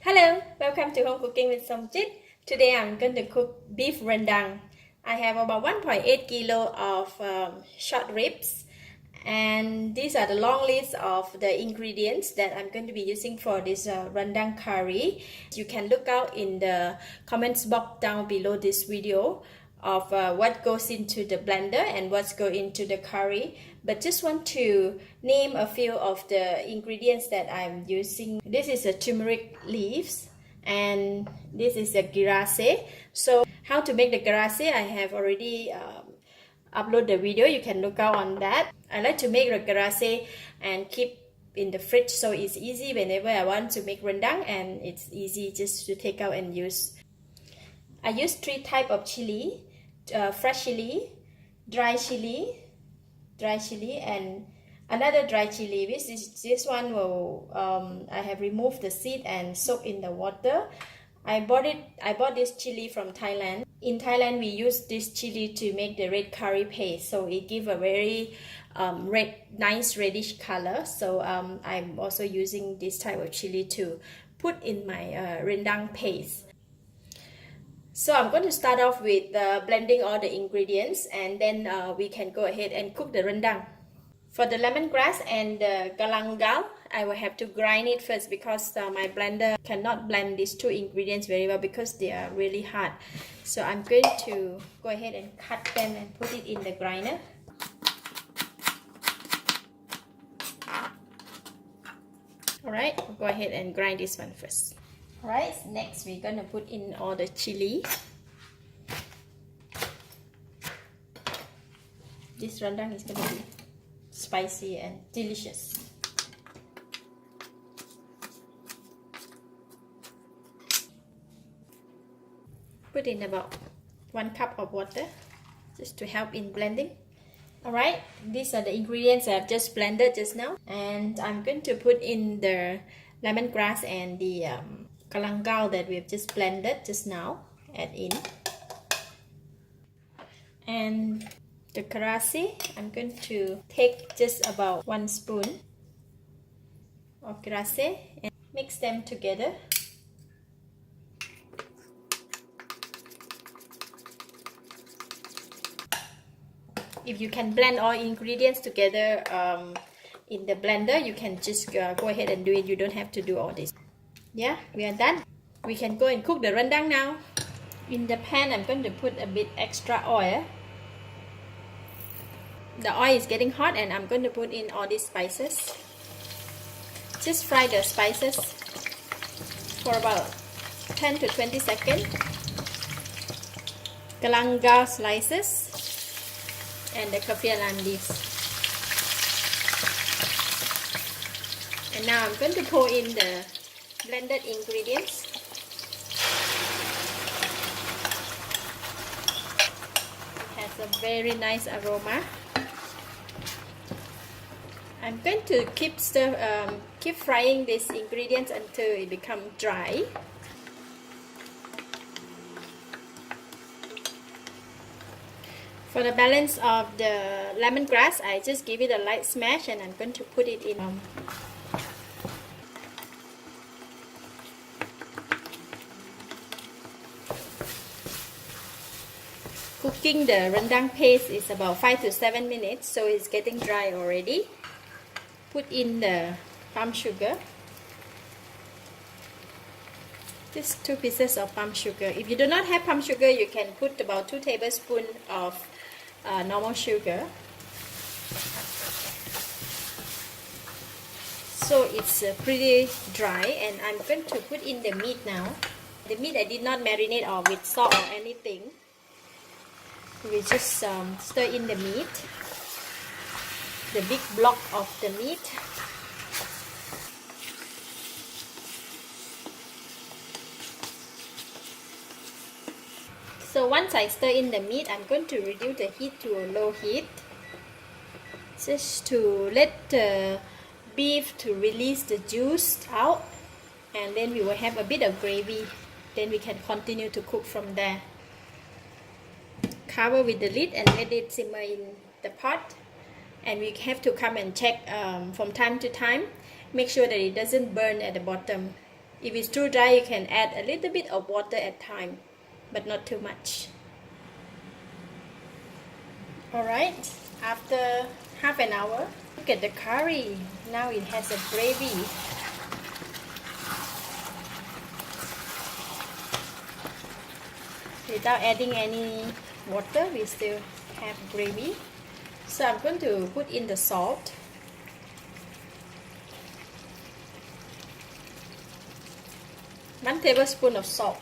Hello, welcome to Home Cooking with Somjit. Today I'm going to cook beef rendang. I have about 1.8 kilo of short ribs, and these are the long list of the ingredients that I'm going to be using for this rendang curry. You can look out in the comments box down below this video of what goes into the blender and what's go into the curry, but just want to name a few of the ingredients that I'm using. This is a turmeric leaves, and this is a girase. So how to make the girase, I have already upload the video. You can look out on that. I like to make the girase and keep in the fridge, so it's easy whenever I want to make rendang, and it's easy just to take out and use. I use 3 types of chili, fresh chili, dry chili, and another dry chili. This one will I have removed the seed and soaked in the water. I bought this chili from Thailand. In Thailand, we use this chili to make the red curry paste, so it gives a very nice reddish color. So I'm also using this type of chili to put in my rendang paste. So I'm going to start off with blending all the ingredients, and then we can go ahead and cook the rendang. For the lemongrass and the galangal, I will have to grind it first because my blender cannot blend these 2 ingredients very well because they are really hard. So I'm going to go ahead and cut them and put it in the grinder. Alright, we'll go ahead and grind this one first. Alright, next we're going to put in all the chili. This rendang is going to be spicy and delicious. Put in about 1 cup of water just to help in blending. Alright, these are the ingredients I've just blended just now, and I'm going to put in the lemongrass and the galangal that we've just blended just now. Add in, and the kerasi, I'm going to take just about 1 spoon of kerasi and mix them together. If you can blend all ingredients together in the blender, you can just go ahead and do it. You don't have to do all this. Yeah, we are done. We can go and cook the rendang now. In the pan, I'm going to put a bit extra oil. The oil is getting hot, and I'm going to put in all these spices. Just fry the spices for about 10 to 20 seconds. Galangal slices and the kaffir leaves. And now I'm going to pour in the blended ingredients. It has a very nice aroma. I'm going to keep frying these ingredients until it becomes dry. For the balance of the lemongrass, I just give it a light smash, and I'm going to put it in. Cooking the rendang paste is about 5 to 7 minutes, so it's getting dry already. Put in the palm sugar. Just 2 pieces of palm sugar. If you do not have palm sugar, you can put about 2 tablespoons of normal sugar. So it's pretty dry, and I'm going to put in the meat now. The meat I did not marinate or with salt or anything. We just stir in the meat, the big block of the meat. So once I stir in the meat, I'm going to reduce the heat to a low heat, just to let the beef to release the juice out, and then we will have a bit of gravy. Then we can continue to cook from there. Cover with the lid and let it simmer in the pot, and we have to come and check from time to time. Make sure that it doesn't burn at the bottom. If it's too dry, you can add a little bit of water at time, but not too much. Alright, after half an hour, look at the curry. Now it has a gravy. Without adding any water, we still have gravy. So I'm going to put in the salt. One tablespoon of salt.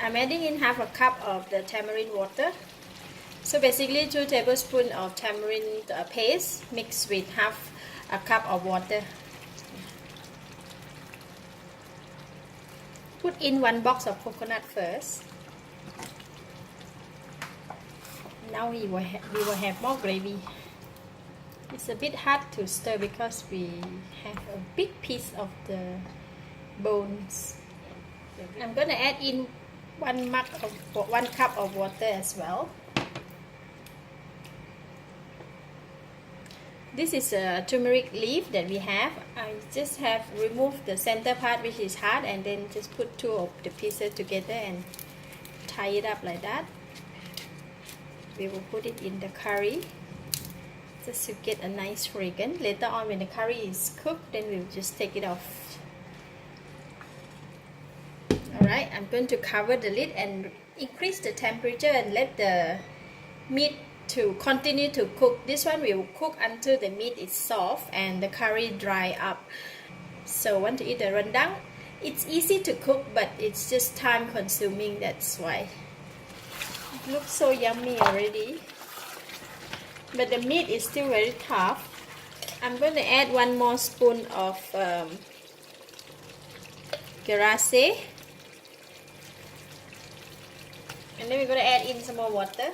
I'm adding in half a cup of the tamarind water. So basically 2 tablespoons of tamarind paste mixed with half a cup of water. Put in 1 box of coconut first. Now we will have more gravy. It's a bit hard to stir because we have a big piece of the bones. I'm gonna add in 1 cup of water as well. This is a turmeric leaf that we have. I just have removed the center part, which is hard, and then just put 2 of the pieces together and tie it up like that. We will put it in the curry just to get a nice fragrance. Later on, when the curry is cooked, then we'll just take it off. Alright, I'm going to cover the lid and increase the temperature and let the meat to continue to cook. This one will cook until the meat is soft and the curry dry up. So want to eat the rendang? It's easy to cook, but it's just time consuming, that's why. It looks so yummy already, but the meat is still very tough. I'm going to add 1 more spoon of Kerisik, and then we're going to add in some more water.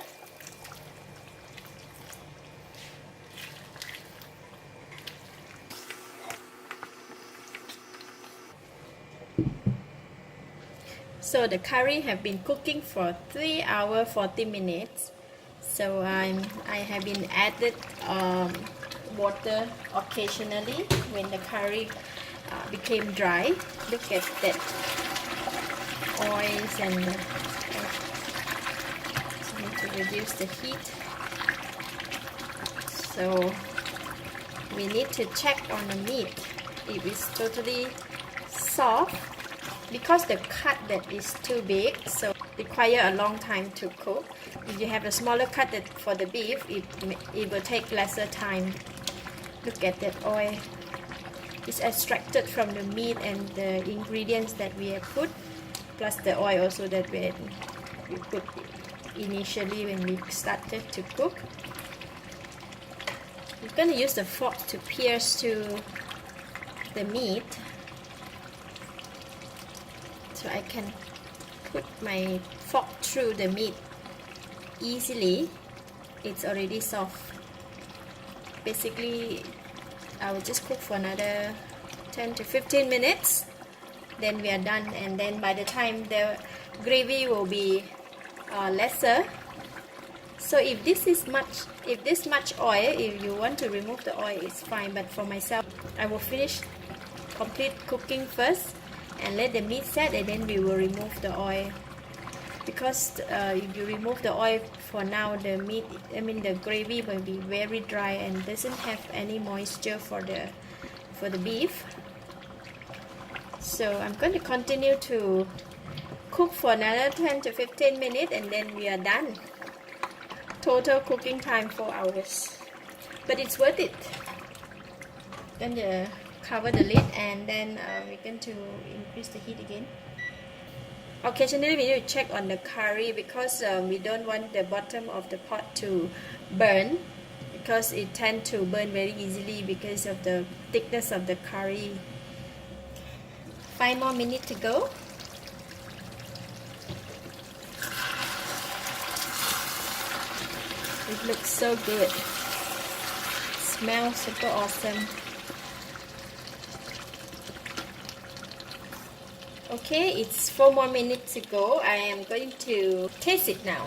So the curry have been cooking for 3 hours 40 minutes. So I have been added water occasionally when the curry became dry. Look at that oils, and so need to reduce the heat. So we need to check on the meat if it's totally soft, because the cut that is too big, so require a long time to cook. If you have a smaller cut for the beef, it will take lesser time. Look at that oil. It's extracted from the meat and the ingredients that we have put, plus the oil also that we put initially when we started to cook. I'm going to use the fork to pierce to the meat, so I can put my fork through the meat easily. It's already soft. Basically, I will just cook for another 10 to 15 minutes, then we are done. And then by the time the gravy will be lesser. So if this much oil, if you want to remove the oil, it's fine, but for myself, I will finish complete cooking first and let the meat set, and then we will remove the oil, because if you remove the oil for now, the gravy will be very dry and doesn't have any moisture for the beef. So I'm going to continue to cook for another 10 to 15 minutes, and then we are done. Total cooking time 4 hours, but it's worth it. Then cover the lid, and then we're going to increase the heat again. Occasionally we need to check on the curry, because we don't want the bottom of the pot to burn, because it tends to burn very easily because of the thickness of the curry. 5 more minutes to go. It looks so good. Smells super awesome. Okay, it's 4 more minutes to go. I am going to taste it now.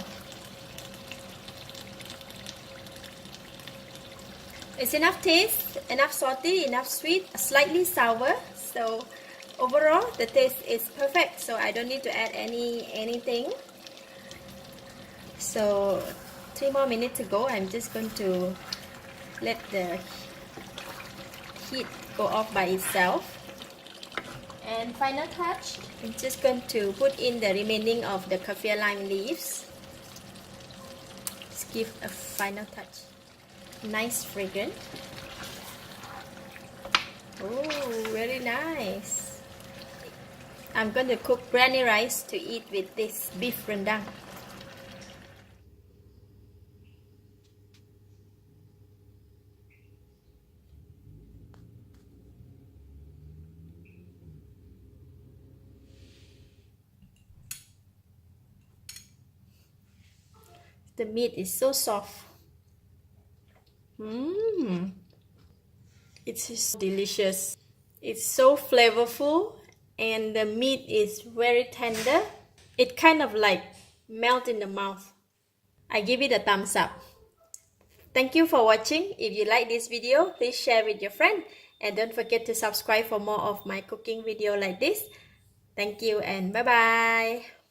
It's enough taste, enough salty, enough sweet, slightly sour. So Overall, the taste is perfect, so I don't need to add anything. So 3 more minutes to go. I'm just going to let the heat go off by itself. And final touch, I'm just going to put in the remaining of the kaffir lime leaves. Just give a final touch. Nice fragrance. Oh, very nice. I'm going to cook biryani rice to eat with this beef rendang. The meat is so soft. It's so delicious. It's so flavorful and the meat is very tender. It kind of like melt in the mouth. I give it a thumbs up. Thank you for watching. If you like this video, please share with your friend and don't forget to subscribe for more of my cooking video like this. Thank you and bye bye.